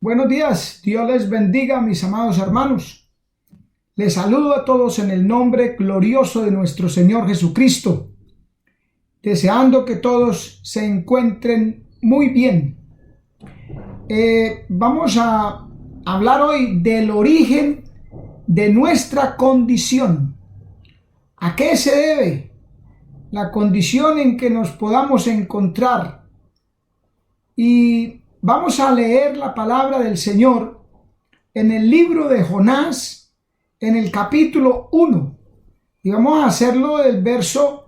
Buenos días, Dios les bendiga, mis amados hermanos. Les saludo a todos en el nombre glorioso de nuestro Señor Jesucristo, deseando que todos se encuentren muy bien. Vamos a hablar hoy del origen de nuestra condición. ¿A qué se debe la condición en que nos podamos encontrar? Y vamos a leer la palabra del Señor en el libro de Jonás, en el capítulo 1. Y vamos a hacerlo del verso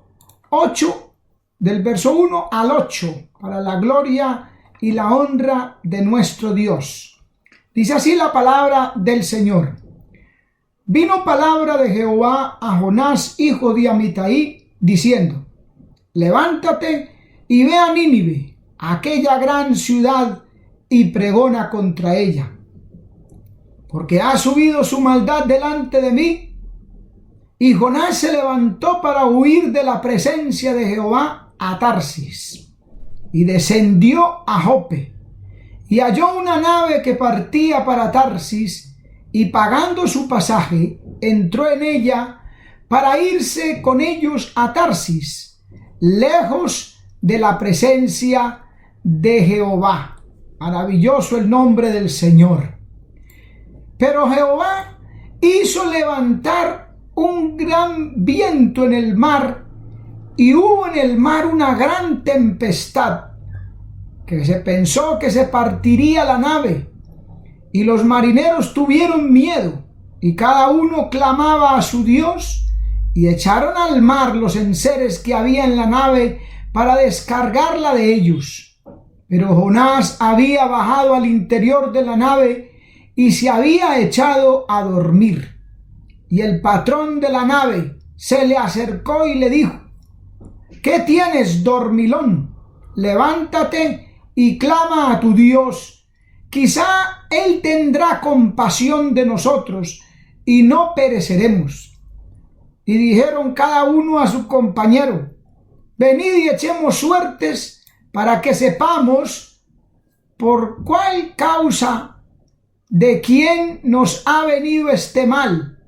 1 al 8, para la gloria y la honra de nuestro Dios. Dice así la palabra del Señor. Vino palabra de Jehová a Jonás, hijo de Amitai, diciendo: levántate y ve a Nínive, aquella gran ciudad, y pregona contra ella, porque ha subido su maldad delante de mí. Y Jonás se levantó para huir de la presencia de Jehová a Tarsis, y descendió a Jope, y halló una nave que partía para Tarsis, y pagando su pasaje, entró en ella para irse con ellos a Tarsis, lejos de la presencia de Jehová. Maravilloso el nombre del Señor. Pero Jehová hizo levantar un gran viento en el mar, y hubo en el mar una gran tempestad, que se pensó que se partiría la nave, y los marineros tuvieron miedo, y cada uno clamaba a su Dios, y echaron al mar los enseres que había en la nave para descargarla de ellos. Pero Jonás había bajado al interior de la nave y se había echado a dormir. Y el patrón de la nave se le acercó y le dijo: ¿qué tienes, dormilón? Levántate y clama a tu Dios. Quizá Él tendrá compasión de nosotros y no pereceremos. Y dijeron cada uno a su compañero: venid y echemos suertes para que sepamos por cuál causa de quién nos ha venido este mal.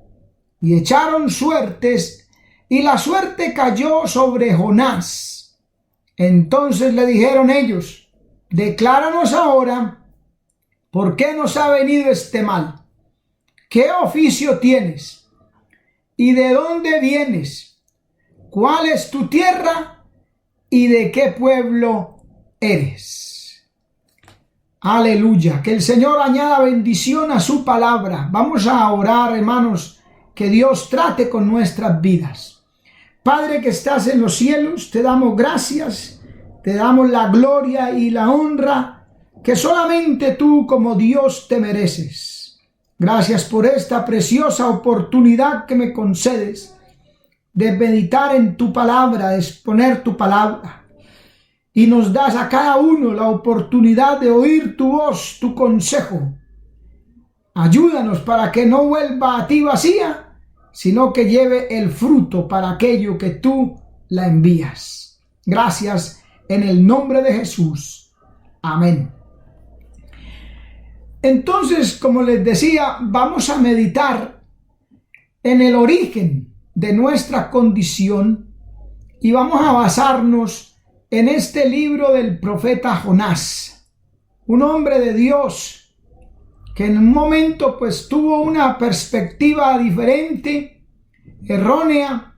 Y echaron suertes, y la suerte cayó sobre Jonás. Entonces le dijeron ellos: decláranos ahora por qué nos ha venido este mal. ¿Qué oficio tienes? ¿Y de dónde vienes? ¿Cuál es tu tierra? ¿Y de qué pueblo eres? Aleluya. Que el Señor añada bendición a su palabra. Vamos a orar, hermanos, que Dios trate con nuestras vidas. Padre que estás en los cielos, te damos gracias, te damos la gloria y la honra que solamente tú como Dios te mereces. Gracias por esta preciosa oportunidad que me concedes de meditar en tu palabra, de exponer tu palabra. Y nos das a cada uno la oportunidad de oír tu voz, tu consejo. Ayúdanos para que no vuelva a ti vacía, sino que lleve el fruto para aquello que tú la envías. Gracias en el nombre de Jesús. Amén. Entonces, como les decía, vamos a meditar en el origen de nuestra condición y vamos a basarnos en este libro del profeta Jonás, un hombre de Dios que en un momento pues tuvo una perspectiva diferente, errónea,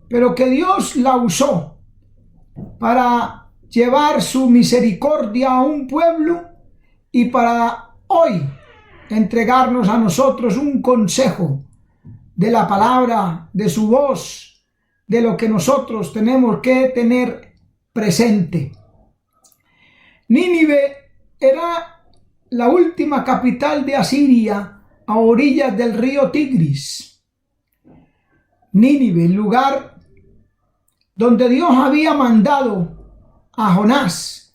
pero que Dios la usó para llevar su misericordia a un pueblo y para hoy entregarnos a nosotros un consejo de la palabra, de su voz, de lo que nosotros tenemos que tener presente. Nínive era la última capital de Asiria a orillas del río Tigris. Nínive, el lugar donde Dios había mandado a Jonás.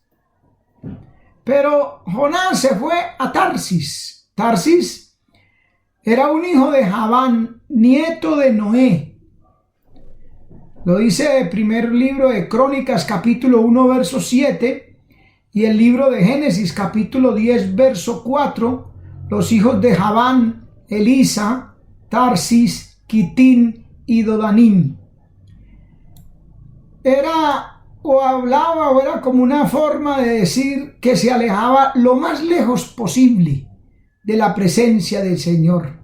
Pero Jonás se fue a Tarsis. Tarsis era un hijo de Javán, nieto de Noé. Lo dice el primer libro de Crónicas, capítulo 1, verso 7, Y el libro de Génesis, capítulo 10, verso 4, los hijos de Javán, Elisa, Tarsis, Quitín y Dodanim. Era o hablaba o era como una forma de decir que se alejaba lo más lejos posible de la presencia del Señor.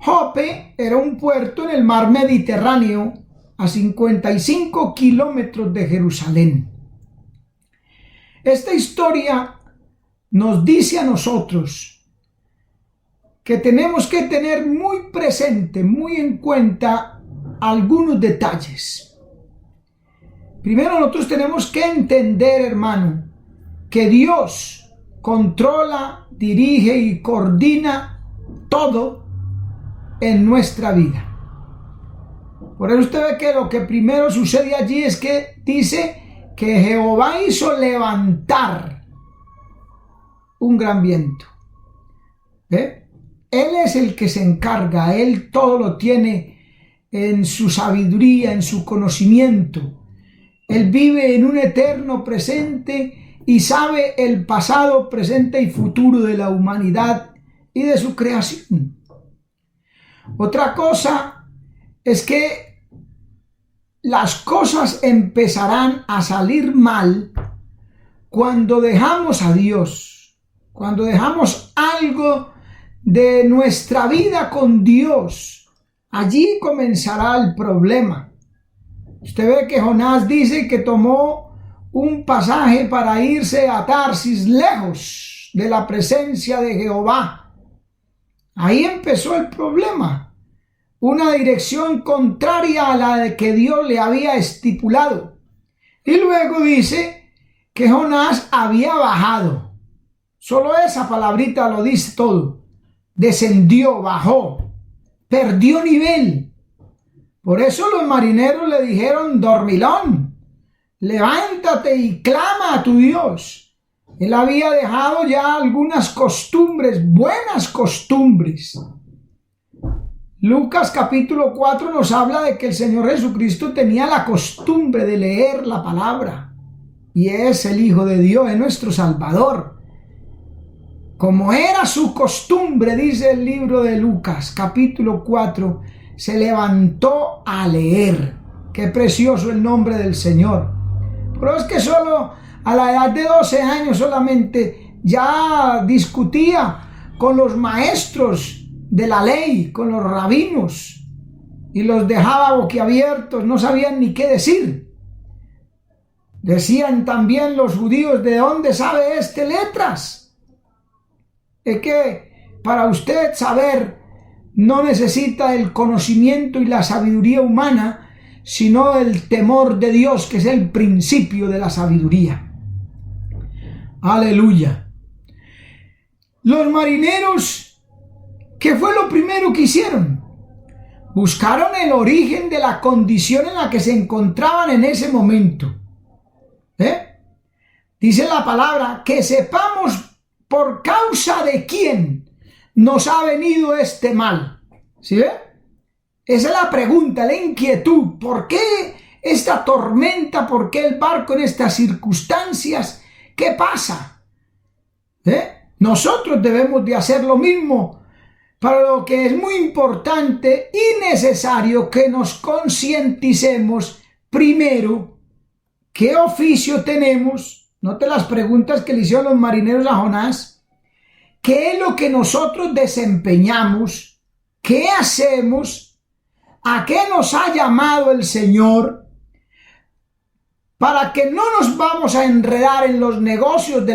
Jope era un puerto en el mar Mediterráneo a 55 kilómetros de Jerusalén. Esta historia nos dice a nosotros que tenemos que tener muy presente, muy en cuenta algunos detalles. Primero, nosotros tenemos que entender, hermano, que Dios controla, dirige y coordina todo en nuestra vida. Por eso usted ve que lo que primero sucede allí es que dice que Jehová hizo levantar un gran viento. Él es el que se encarga, Él todo lo tiene en su sabiduría, en su conocimiento. Él vive en un eterno presente y sabe el pasado, presente y futuro de la humanidad y de su creación. Otra cosa es que las cosas empezarán a salir mal cuando dejamos a Dios, cuando dejamos algo de nuestra vida con Dios. Allí comenzará el problema. Usted ve que Jonás dice que tomó un pasaje para irse a Tarsis, lejos de la presencia de Jehová. Ahí empezó el problema. Una dirección contraria a la de que Dios le había estipulado. Y luego dice que Jonás había bajado. Solo esa palabrita lo dice todo. Descendió, bajó, perdió nivel. Por eso los marineros le dijeron: dormilón, levántate y clama a tu Dios. Él había dejado ya algunas costumbres, buenas costumbres. Lucas capítulo 4 nos habla de que el Señor Jesucristo tenía la costumbre de leer la palabra. Y es el Hijo de Dios, es nuestro Salvador. Como era su costumbre, dice el libro de Lucas capítulo 4, se levantó a leer. Qué precioso el nombre del Señor. Pero es que solo a la edad de 12 años solamente ya discutía con los maestros de la ley, con los rabinos, y los dejaba boquiabiertos, no sabían ni qué decir. Decían también los judíos: ¿de dónde sabe este letras? Es que para usted saber no necesita el conocimiento y la sabiduría humana, sino el temor de Dios, que es el principio de la sabiduría. Aleluya. Los marineros, ¿qué fue lo primero que hicieron? Buscaron el origen de la condición en la que se encontraban en ese momento. Dice la palabra: que sepamos por causa de quién nos ha venido este mal. ¿Sí ve? Esa es la pregunta, la inquietud. ¿Por qué esta tormenta? ¿Por qué el barco en estas circunstancias? ¿Qué pasa? Nosotros debemos de hacer lo mismo, para lo que es muy importante y necesario que nos concienticemos primero qué oficio tenemos. Note las preguntas que le hicieron los marineros a Jonás. ¿Qué es lo que nosotros desempeñamos? ¿Qué hacemos? ¿A qué nos ha llamado el Señor? Para que no nos vamos a enredar en los negocios de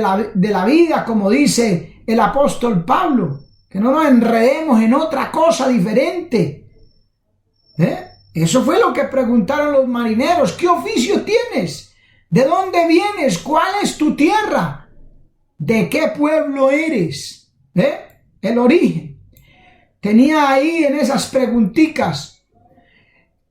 la vida, como dice el apóstol Pablo. Que no nos enredemos en otra cosa diferente. Eso fue lo que preguntaron los marineros. ¿Qué oficio tienes? ¿De dónde vienes? ¿Cuál es tu tierra? ¿De qué pueblo eres? El origen. Tenía ahí en esas preguntitas.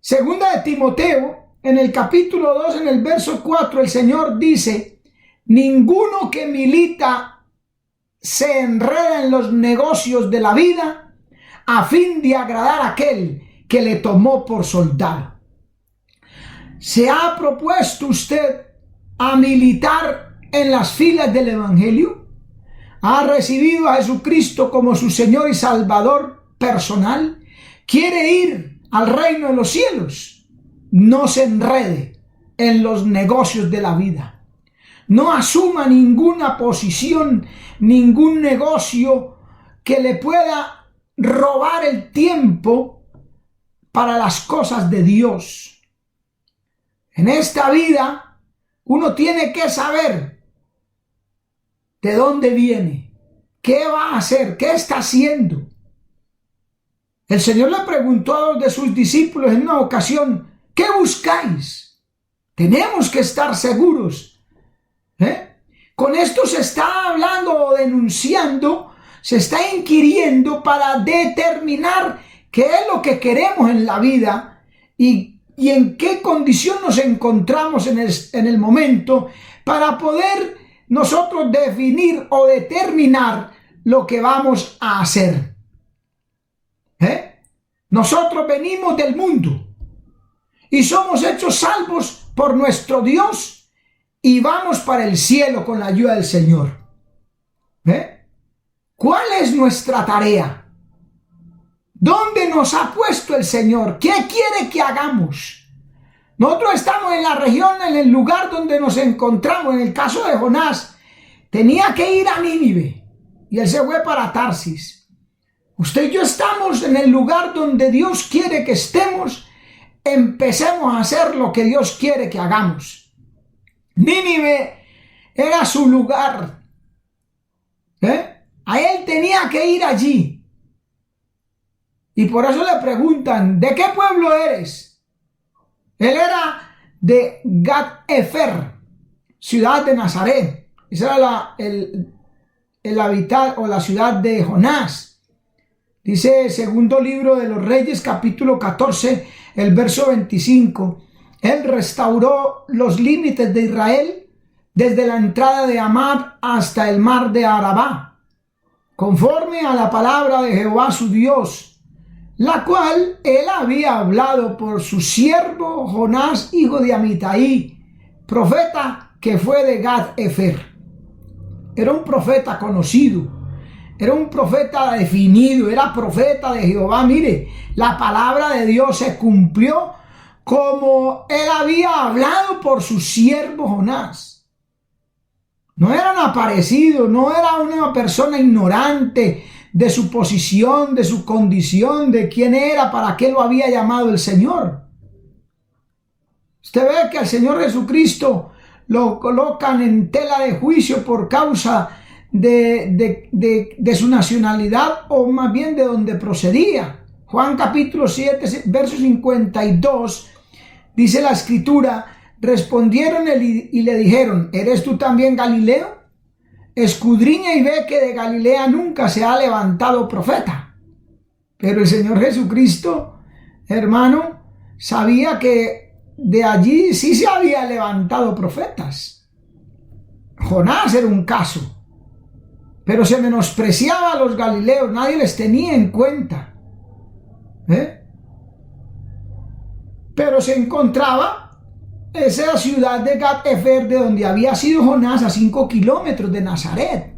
Segunda de Timoteo, en el capítulo 2, en el verso 4, el Señor dice: ninguno que milita se enreda en los negocios de la vida a fin de agradar a aquel que le tomó por soldado. ¿Se ha propuesto usted a militar en las filas del Evangelio? ¿Ha recibido a Jesucristo como su Señor y Salvador personal? ¿Quiere ir al reino de los cielos? No se enrede en los negocios de la vida. No asuma ninguna posición, ningún negocio que le pueda robar el tiempo para las cosas de Dios. En esta vida uno tiene que saber de dónde viene, qué va a hacer, qué está haciendo. El Señor le preguntó a dos de sus discípulos en una ocasión: ¿qué buscáis? Tenemos que estar seguros. Con esto se está hablando o denunciando, se está inquiriendo para determinar qué es lo que queremos en la vida y en qué condición nos encontramos en el momento para poder nosotros definir o determinar lo que vamos a hacer. Nosotros venimos del mundo y somos hechos salvos por nuestro Dios y vamos para el cielo con la ayuda del Señor. ¿Cuál es nuestra tarea? ¿Dónde nos ha puesto el Señor? ¿Qué quiere que hagamos? Nosotros estamos en la región, en el lugar donde nos encontramos. En el caso de Jonás, tenía que ir a Nínive y él se fue para Tarsis. Usted y yo estamos en el lugar donde Dios quiere que estemos. Empecemos a hacer lo que Dios quiere que hagamos. Nínive era su lugar. A él tenía que ir allí. Y por eso le preguntan: ¿de qué pueblo eres? Él era de Gat-Efer, ciudad de Nazaret. Esa era el hábitat o la ciudad de Jonás. Dice el segundo libro de los Reyes, capítulo 14, el verso 25. Él restauró los límites de Israel desde la entrada de Amad hasta el mar de Arabá, conforme a la palabra de Jehová su Dios, la cual él había hablado por su siervo Jonás, hijo de Amitai, profeta que fue de Gat-Efer. Era un profeta conocido, era un profeta definido, era profeta de Jehová. Mire, la palabra de Dios se cumplió como él había hablado por su siervo Jonás. No era un aparecido, no era una persona ignorante de su posición, de su condición, de quién era, para qué lo había llamado el Señor. Usted ve que al Señor Jesucristo lo colocan en tela de juicio por causa de su nacionalidad, o más bien de donde procedía. Juan capítulo 7, verso 52, dice la escritura: respondieron y le dijeron: ¿eres tú también Galileo? Escudriña y ve que de Galilea nunca se ha levantado profeta. Pero el Señor Jesucristo, hermano, sabía que de allí sí se había levantado profetas. Jonás era un caso, pero se menospreciaba a los galileos, nadie les tenía en cuenta. Pero se encontraba esa ciudad de Gat-Efer, de donde había sido Jonás, a 5 kilómetros de Nazaret.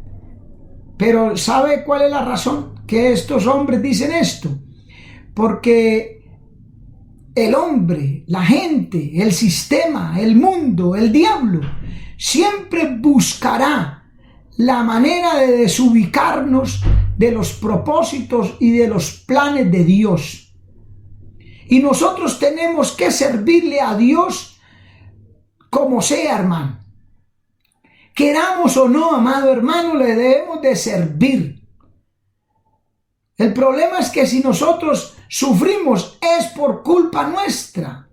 Pero ¿sabe cuál es la razón que estos hombres dicen esto? Porque el hombre, la gente, el sistema, el mundo, el diablo, siempre buscará la manera de desubicarnos de los propósitos y de los planes de Dios. Y nosotros tenemos que servirle a Dios como sea, hermano. Queramos o no, amado hermano, le debemos de servir. El problema es que si nosotros sufrimos es por culpa nuestra,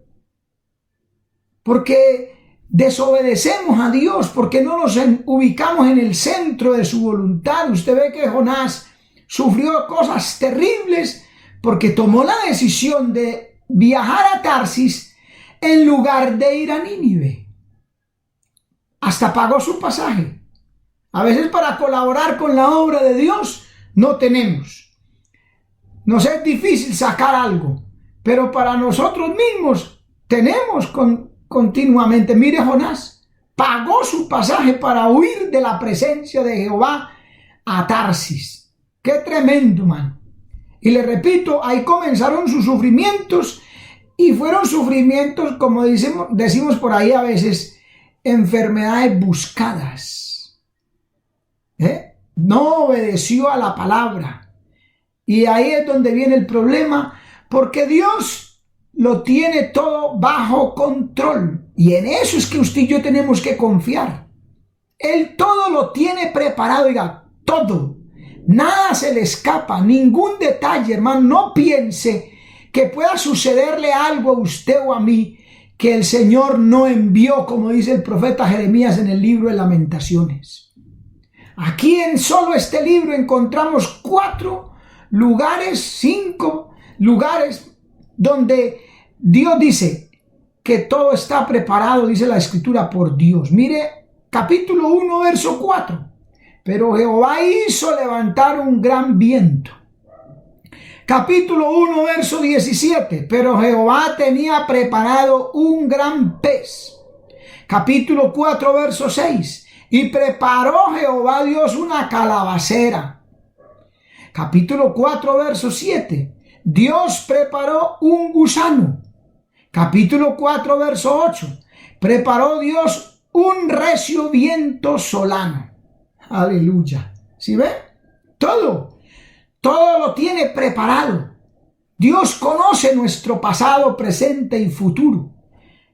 porque desobedecemos a Dios, porque no nos ubicamos en el centro de su voluntad. Usted ve que Jonás sufrió cosas terribles porque tomó la decisión de viajar a Tarsis en lugar de ir a Nínive. Hasta pagó su pasaje. A veces para colaborar con la obra de Dios no tenemos. Nos es difícil sacar algo, pero para nosotros mismos tenemos continuamente. Mire Jonás, pagó su pasaje para huir de la presencia de Jehová a Tarsis. ¡Qué tremendo, man! Y le repito, ahí comenzaron sus sufrimientos, y fueron sufrimientos, como decimos por ahí a veces, enfermedades buscadas. No obedeció a la palabra. Y ahí es donde viene el problema, porque Dios lo tiene todo bajo control. Y en eso es que usted y yo tenemos que confiar. Él todo lo tiene preparado, oiga, todo. Nada se le escapa, ningún detalle, hermano. No piense que pueda sucederle algo a usted o a mí que el Señor no envió, como dice el profeta Jeremías en el libro de Lamentaciones. Aquí en solo este libro encontramos 5 lugares donde Dios dice que todo está preparado, dice la Escritura, por Dios. Mire, capítulo 1, verso 4. Pero Jehová hizo levantar un gran viento. Capítulo 1, verso 17. Pero Jehová tenía preparado un gran pez. Capítulo 4, verso 6. Y preparó Jehová Dios una calabacera. Capítulo 4, verso 7. Dios preparó un gusano. Capítulo 4, verso 8. Preparó Dios un recio viento solano. Aleluya. ¿Sí ve? Todo lo tiene preparado. Dios conoce nuestro pasado, presente y futuro.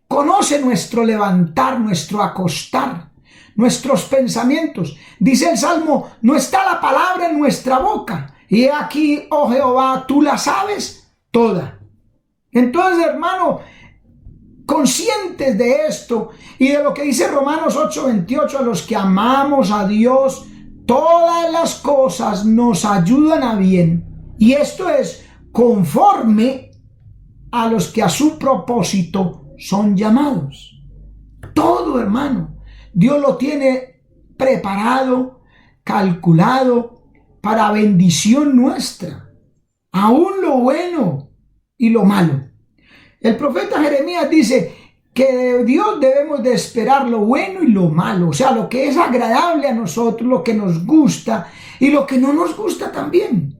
Conoce nuestro levantar, nuestro acostar, nuestros pensamientos. Dice el Salmo, no está la palabra en nuestra boca. Y aquí, oh Jehová, tú la sabes toda. Entonces, hermano, conscientes de esto y de lo que dice Romanos 8:28, a los que amamos a Dios, todas las cosas nos ayudan a bien. Y esto es conforme a los que a su propósito son llamados. Todo, hermano, Dios lo tiene preparado, calculado para bendición nuestra, aún lo bueno y lo malo. El profeta Jeremías dice que de Dios debemos de esperar lo bueno y lo malo, o sea, lo que es agradable a nosotros, lo que nos gusta y lo que no nos gusta también.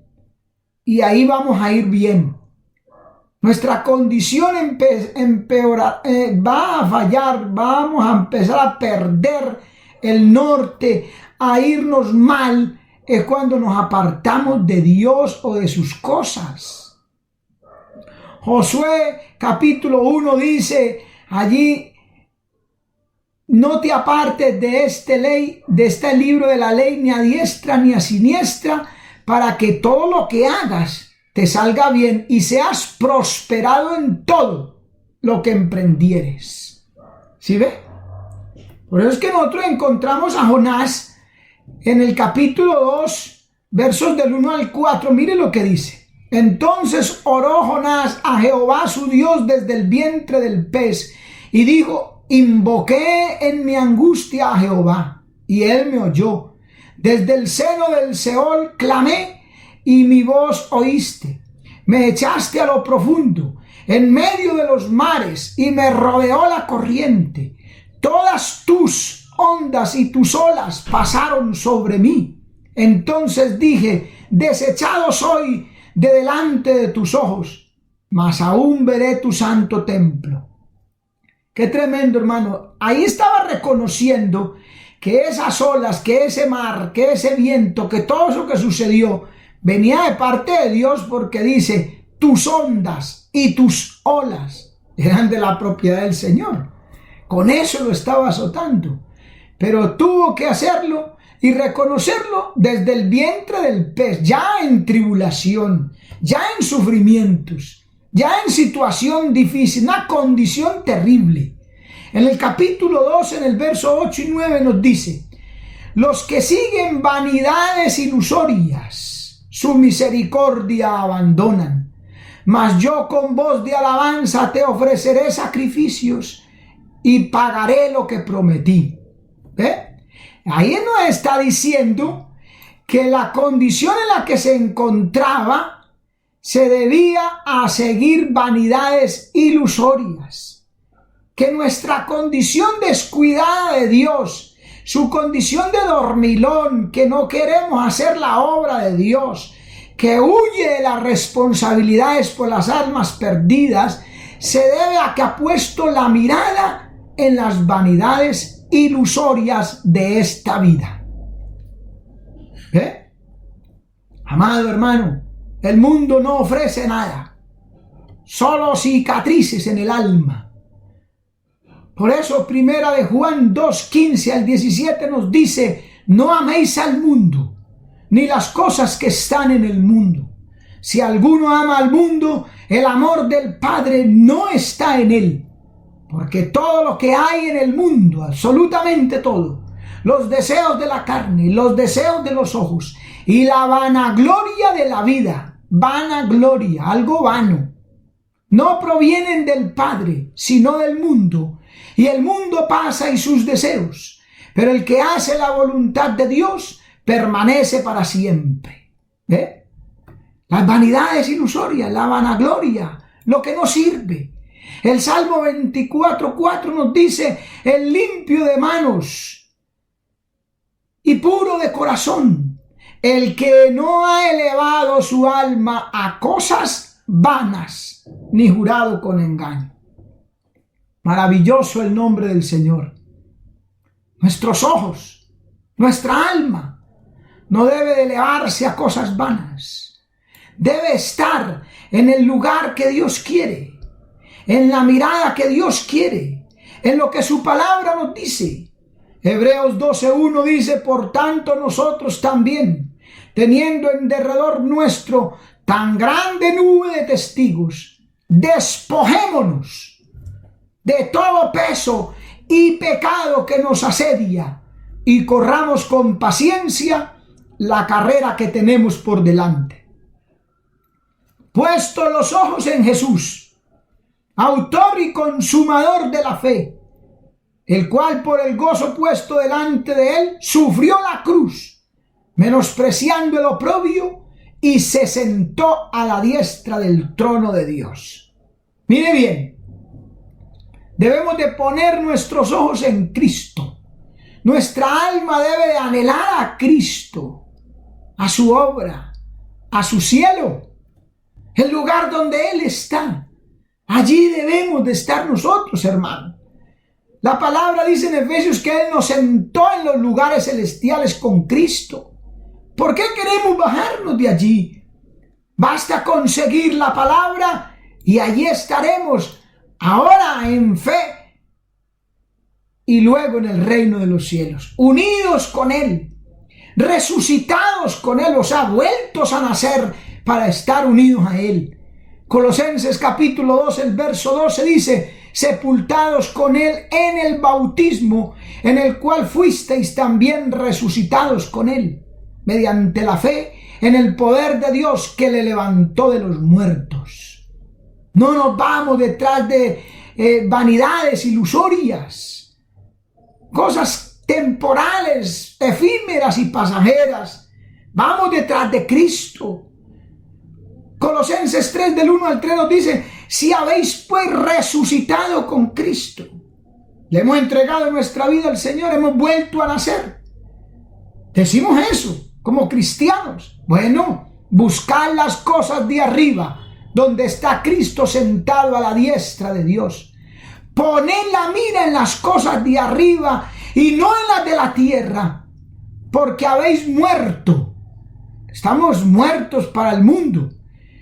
Y ahí vamos a ir bien. Nuestra condición va a fallar, vamos a empezar a perder el norte, a irnos mal, es cuando nos apartamos de Dios o de sus cosas. Josué capítulo 1 dice allí, no te apartes de este libro de la ley, ni a diestra ni a siniestra, para que todo lo que hagas te salga bien y seas prosperado en todo lo que emprendieres. ¿Sí ve? Por eso es que nosotros encontramos a Jonás en el capítulo 2, versos del 1 al 4. Mire lo que dice. Entonces oró Jonás a Jehová su Dios desde el vientre del pez y dijo, invoqué en mi angustia a Jehová y él me oyó. Desde el seno del Seol clamé y mi voz oíste. Me echaste a lo profundo, en medio de los mares, y me rodeó la corriente. Todas tus ondas y tus olas pasaron sobre mí. Entonces dije, desechado soy de delante de tus ojos, mas aún veré tu santo templo. Qué tremendo, hermano. Ahí estaba reconociendo que esas olas, que ese mar, que ese viento, que todo eso que sucedió venía de parte de Dios, porque dice, tus ondas y tus olas eran de la propiedad del Señor. Con eso lo estaba azotando, pero tuvo que hacerlo y reconocerlo desde el vientre del pez, ya en tribulación, ya en sufrimientos, ya en situación difícil, una condición terrible. En el capítulo 2, en el verso 8 y 9 nos dice, los que siguen vanidades ilusorias, su misericordia abandonan, mas yo con voz de alabanza te ofreceré sacrificios y pagaré lo que prometí. ¿Ve? Ahí nos está diciendo que la condición en la que se encontraba se debía a seguir vanidades ilusorias. que nuestra condición descuidada de Dios, su condición de dormilón, que no queremos hacer la obra de Dios, que huye de las responsabilidades por las almas perdidas, se debe a que ha puesto la mirada en las vanidades ilusorias de esta vida. Amado hermano, el mundo no ofrece nada, solo cicatrices en el alma. Por eso Primera de Juan 2:15 al 17 nos dice: no améis al mundo, ni las cosas que están en el mundo. Si alguno ama al mundo, el amor del Padre no está en él. Porque todo lo que hay en el mundo, absolutamente todo, los deseos de la carne, los deseos de los ojos y la vanagloria de la vida, vanagloria, algo vano, no provienen del Padre, sino del mundo. Y el mundo pasa y sus deseos, pero el que hace la voluntad de Dios permanece para siempre. Las vanidades ilusorias, la vanagloria, lo que no sirve. El Salmo 24:4 nos dice: el limpio de manos y puro de corazón, el que no ha elevado su alma a cosas vanas, ni jurado con engaño. Maravilloso el nombre del Señor. Nuestros ojos, nuestra alma, no debe de elevarse a cosas vanas. Debe estar en el lugar que Dios quiere, en la mirada que Dios quiere, en lo que su palabra nos dice. Hebreos 12:1 dice: por tanto nosotros también, teniendo en derredor nuestro tan grande nube de testigos, despojémonos de todo peso y pecado que nos asedia, y corramos con paciencia la carrera que tenemos por delante. Puesto los ojos en Jesús, autor y consumador de la fe, el cual por el gozo puesto delante de él sufrió la cruz, menospreciando el oprobio, y se sentó a la diestra del trono de Dios. Mire bien, debemos de poner nuestros ojos en Cristo. Nuestra alma debe de anhelar a Cristo, a su obra, a su cielo, el lugar donde Él está. Allí debemos de estar nosotros, hermano. La palabra dice en Efesios que Él nos sentó en los lugares celestiales con Cristo. ¿Por qué queremos bajarnos de allí? Basta conseguir la palabra y allí estaremos, ahora en fe y luego en el reino de los cielos, unidos con Él, resucitados con Él, o sea, vueltos a nacer para estar unidos a Él. Colosenses capítulo 2, el verso 12 dice: sepultados con Él en el bautismo, en el cual fuisteis también resucitados con Él, mediante la fe en el poder de Dios que le levantó de los muertos. No nos vamos detrás de vanidades ilusorias, cosas temporales, efímeras y pasajeras. Vamos detrás de Cristo. Colosenses 3 del 1 al 3 nos dice: si habéis pues resucitado con Cristo, le hemos entregado nuestra vida al Señor, hemos vuelto a nacer. Decimos eso como cristianos. Bueno, buscad las cosas de arriba, donde está Cristo sentado a la diestra de Dios. Poned la mira en las cosas de arriba y no en las de la tierra, porque habéis muerto. Estamos muertos para el mundo,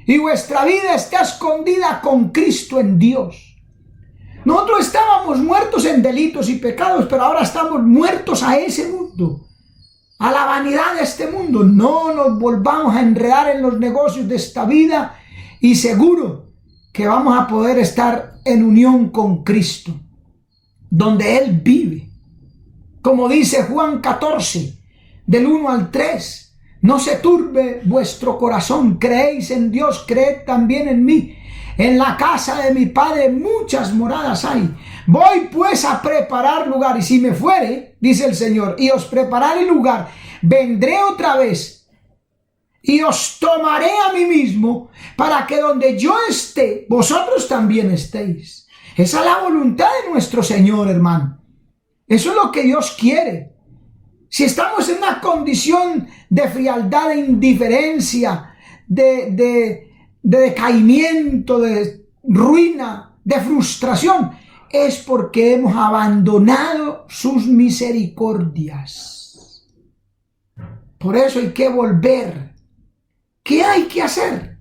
y vuestra vida está escondida con Cristo en Dios. Nosotros estábamos muertos en delitos y pecados, pero ahora estamos muertos a ese mundo, a la vanidad de este mundo. No nos volvamos a enredar en los negocios de esta vida, y seguro que vamos a poder estar en unión con Cristo, donde Él vive. Como dice Juan 14, del 1 al 3, no se turbe vuestro corazón, creéis en Dios, creed también en mí. En la casa de mi Padre muchas moradas hay. Voy pues a preparar lugar, y si me fuere, dice el Señor, y os prepararé lugar, vendré otra vez y os tomaré a mí mismo, para que donde yo esté, vosotros también estéis. Esa es la voluntad de nuestro Señor, hermano. Eso es lo que Dios quiere. Si estamos en una condición de frialdad, de indiferencia, de decaimiento, de ruina, de frustración, es porque hemos abandonado sus misericordias. Por eso hay que volver. ¿Qué hay que hacer?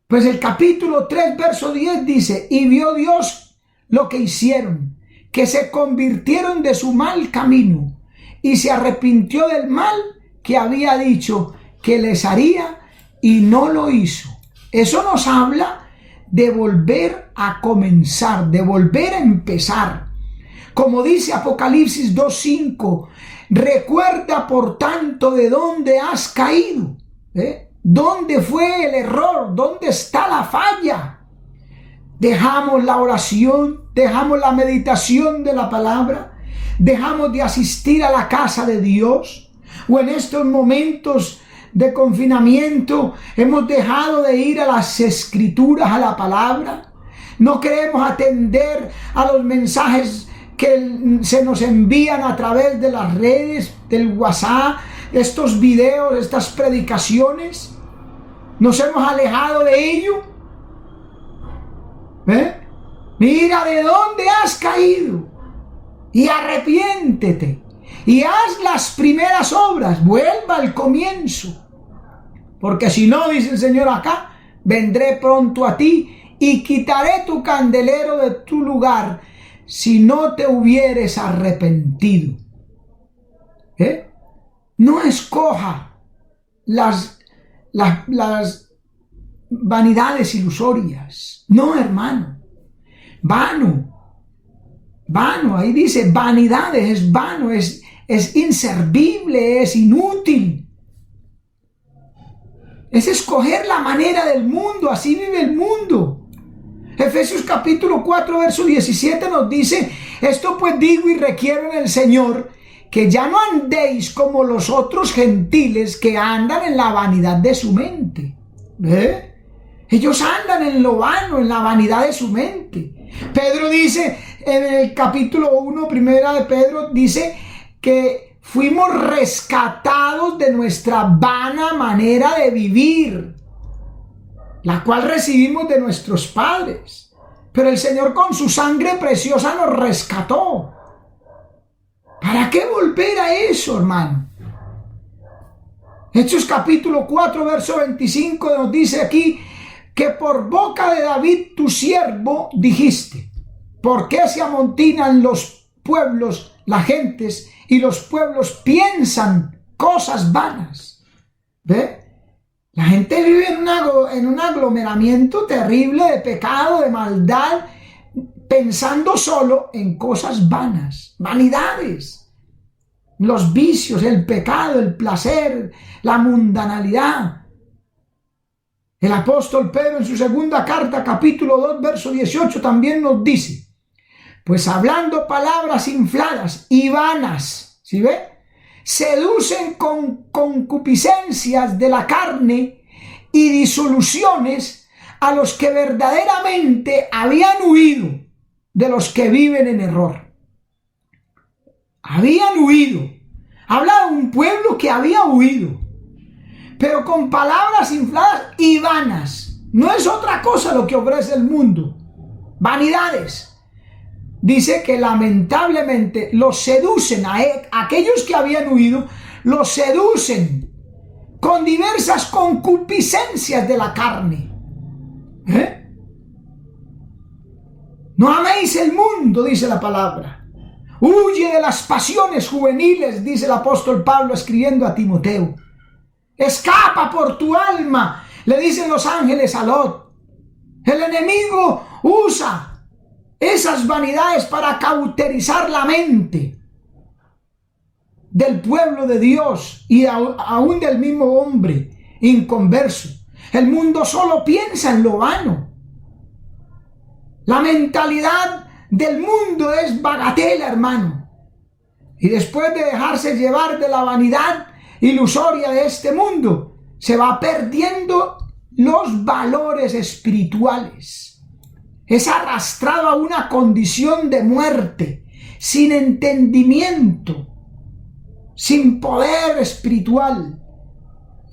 Pues el capítulo 3, verso 10 dice: y vio Dios lo que hicieron, que se convirtieron de su mal camino, y se arrepintió del mal que había dicho que les haría, y no lo hizo. Eso nos habla de volver a comenzar, de volver a empezar. Como dice Apocalipsis 2:5, recuerda por tanto de dónde has caído, ¿dónde fue el error? ¿Dónde está la falla? Dejamos la oración, dejamos la meditación de la palabra, dejamos de asistir a la casa de Dios, o en estos momentos de confinamiento hemos dejado de ir a las escrituras, a la palabra. No queremos atender a los mensajes que se nos envían a través de las redes, del WhatsApp, estos videos, estas predicaciones. Nos hemos alejado de ello. Mira de dónde has caído y arrepiéntete y haz las primeras obras, vuelva al comienzo, porque si no, dice el Señor acá, vendré pronto a ti y quitaré tu candelero de tu lugar si no te hubieres arrepentido. No escoja las vanidades ilusorias. No, hermano. Vano. Ahí dice vanidades, es vano, es inservible, es inútil. Es escoger la manera del mundo, así vive el mundo. Efesios capítulo 4, verso 17 nos dice: esto pues digo y requiero en el Señor, que ya no andéis como los otros gentiles que andan en la vanidad de su mente. Ellos andan en lo vano, en la vanidad de su mente. Pedro dice en el capítulo 1, primera de Pedro, dice que fuimos rescatados de nuestra vana manera de vivir, la cual recibimos de nuestros padres. Pero el Señor con su sangre preciosa nos rescató. ¿Para qué volver a eso, hermano? Hechos capítulo 4, verso 25 nos dice aquí que por boca de David tu siervo dijiste: ¿por qué se amontinan los pueblos, las gentes, y los pueblos piensan cosas vanas? La gente vive en un aglomeramiento terrible de pecado, de maldad, pensando solo en cosas vanas, vanidades, los vicios, el pecado, el placer, la mundanalidad. El apóstol Pedro en su segunda carta, capítulo 2, verso 18, también nos dice: pues hablando palabras infladas y vanas, ¿sí ve?, seducen con concupiscencias de la carne y disoluciones a los que verdaderamente habían huido de los que viven en error. Habían huido. Habla de un pueblo que había huido, pero con palabras infladas y vanas. No es otra cosa lo que ofrece el mundo. Vanidades. Dice que lamentablemente los seducen a aquellos que habían huido, los seducen con diversas concupiscencias de la carne. No améis el mundo, dice la palabra. Huye de las pasiones juveniles, dice el apóstol Pablo escribiendo a Timoteo. Escapa por tu alma, le dicen los ángeles a Lot. El enemigo usa esas vanidades para cauterizar la mente del pueblo de Dios y aún del mismo hombre inconverso. El mundo solo piensa en lo vano. La mentalidad del mundo es bagatela, hermano. Y después de dejarse llevar de la vanidad ilusoria de este mundo, se va perdiendo los valores espirituales. es arrastrado a una condición de muerte, sin entendimiento, sin poder espiritual.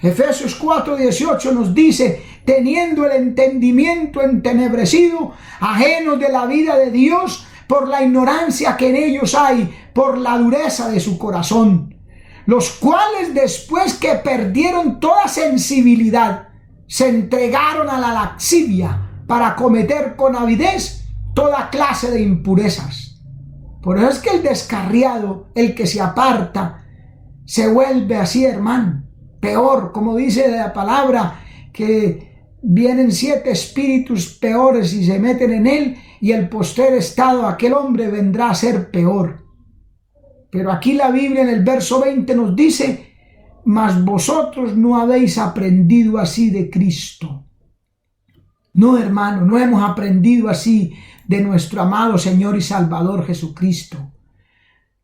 Efesios 4:18 nos dice: teniendo el entendimiento entenebrecido, ajenos de la vida de Dios, por la ignorancia que en ellos hay, por la dureza de su corazón, los cuales después que perdieron toda sensibilidad, se entregaron a la lascivia para cometer con avidez toda clase de impurezas. Por eso es que el descarriado, el que se aparta, se vuelve así, hermano, peor, como dice la palabra, que vienen 7 espíritus peores y se meten en él, y el postrer estado de aquel hombre vendrá a ser peor. Pero aquí la Biblia en el verso 20 nos dice: mas vosotros no habéis aprendido así de Cristo. No, hermano, no hemos aprendido así de nuestro amado Señor y Salvador Jesucristo.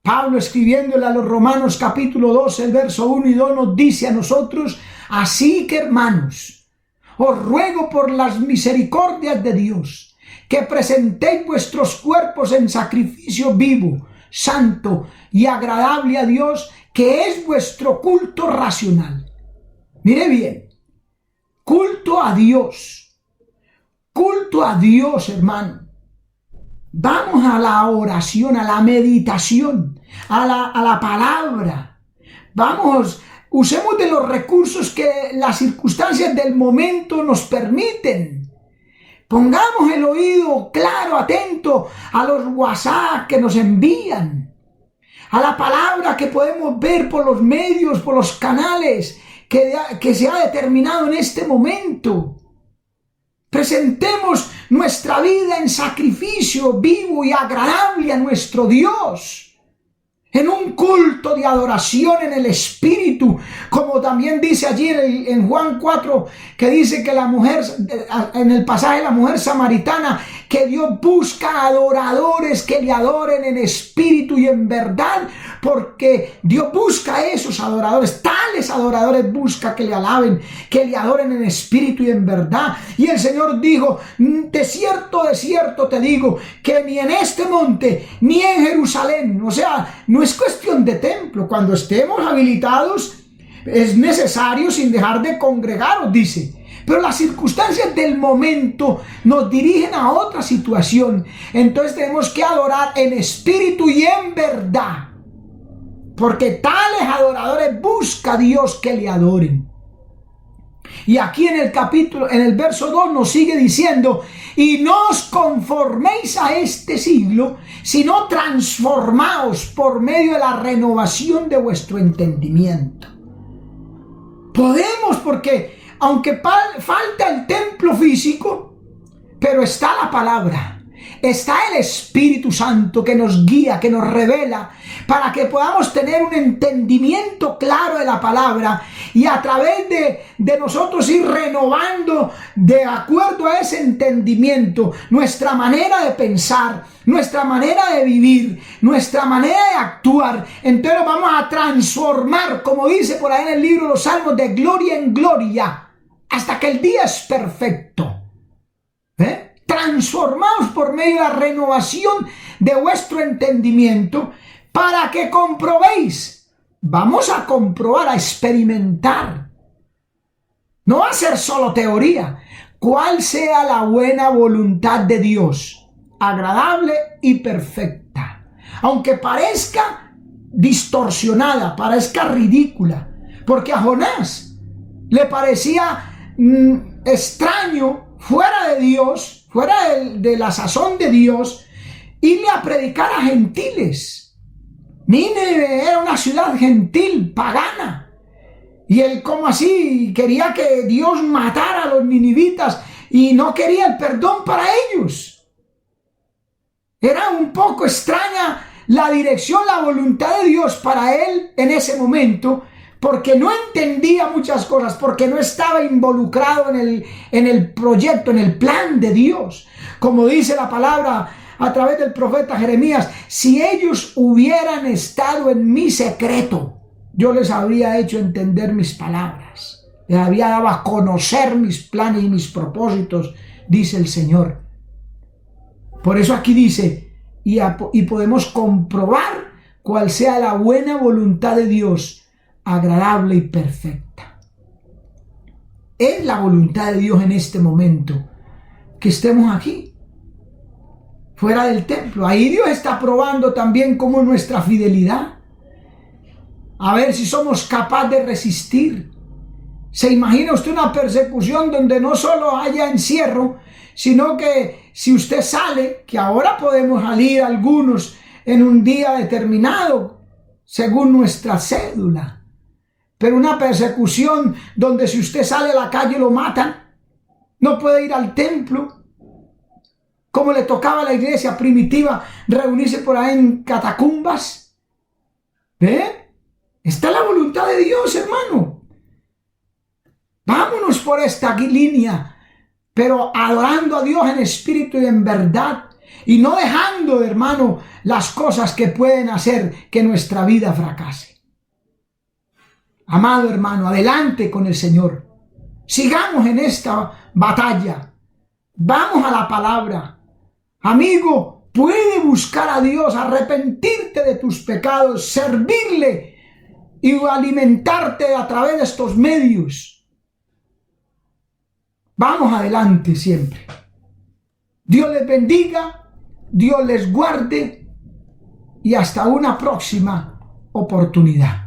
Pablo, escribiéndole a los Romanos capítulo 12, el verso 1 y 2, nos dice a nosotros: así que, hermanos, os ruego por las misericordias de Dios, que presentéis vuestros cuerpos en sacrificio vivo, santo y agradable a Dios, que es vuestro culto racional. Mire bien, culto a Dios. Culto a Dios, hermano. Vamos a la oración, a la meditación, a la palabra. Vamos, usemos de los recursos que las circunstancias del momento nos permiten. Pongamos el oído claro, atento a los WhatsApp que nos envían, a la palabra que podemos ver por los medios, por los canales que se ha determinado en este momento. Presentemos nuestra vida en sacrificio vivo y agradable a nuestro Dios, en un culto de adoración en el Espíritu, como también dice allí en Juan 4, que dice que la mujer, en el pasaje de la mujer samaritana, que Dios busca adoradores que le adoren en espíritu y en verdad, porque Dios busca a esos adoradores, tales adoradores busca que le alaben, que le adoren en espíritu y en verdad. Y el Señor dijo: de cierto te digo, que ni en este monte, ni en Jerusalén, o sea, no es cuestión de templo, cuando estemos habilitados, es necesario sin dejar de congregaros, dice. Pero las circunstancias del momento nos dirigen a otra situación. Entonces tenemos que adorar en espíritu y en verdad, porque tales adoradores busca a Dios que le adoren. Y aquí en el capítulo, en el verso 2 nos sigue diciendo: y no os conforméis a este siglo, sino transformaos por medio de la renovación de vuestro entendimiento. Podemos, porque aunque falta el templo físico, pero está la palabra, está el Espíritu Santo que nos guía, que nos revela, para que podamos tener un entendimiento claro de la palabra, y a través de nosotros ir renovando de acuerdo a ese entendimiento nuestra manera de pensar, nuestra manera de vivir, nuestra manera de actuar. Entonces lo vamos a transformar, como dice por ahí en el libro de los Salmos, de gloria en gloria, hasta que el día es perfecto. Transformaos por medio de la renovación de vuestro entendimiento, para que comprobéis. Vamos a comprobar, a experimentar. No va a ser solo teoría. Cuál sea la buena voluntad de Dios, agradable y perfecta. Aunque parezca distorsionada, parezca ridícula, porque a Jonás le parecía extraño, fuera de Dios, fuera de la sazón de Dios, irle a predicar a gentiles. Nínive era una ciudad gentil, pagana, y él, como así, quería que Dios matara a los ninivitas y no quería el perdón para ellos. Era un poco extraña la dirección, la voluntad de Dios para él en ese momento, porque no entendía muchas cosas, porque no estaba involucrado en el proyecto, en el plan de Dios. Como dice la palabra a través del profeta Jeremías: si ellos hubieran estado en mi secreto, yo les habría hecho entender mis palabras, les habría dado a conocer mis planes y mis propósitos, dice el Señor. Por eso aquí dice, y podemos comprobar cuál sea la buena voluntad de Dios, agradable y perfecta. Es la voluntad de Dios en este momento que estemos aquí, fuera del templo. Ahí Dios está probando también cómo nuestra fidelidad, a ver si somos capaces de resistir. ¿Se imagina usted una persecución donde no solo haya encierro, sino que si usted sale, que ahora podemos salir algunos en un día determinado, según nuestra cédula, pero una persecución donde si usted sale a la calle lo matan, no puede ir al templo, como le tocaba a la iglesia primitiva reunirse por ahí en catacumbas? ¿Ve? Está la voluntad de Dios, hermano. Vámonos por esta línea, pero adorando a Dios en espíritu y en verdad, y no dejando, hermano, las cosas que pueden hacer que nuestra vida fracase. Amado hermano, adelante con el Señor. Sigamos en esta batalla. Vamos a la palabra. Amigo, puede buscar a Dios, arrepentirte de tus pecados, servirle y alimentarte a través de estos medios. Vamos adelante siempre. Dios les bendiga, Dios les guarde y hasta una próxima oportunidad.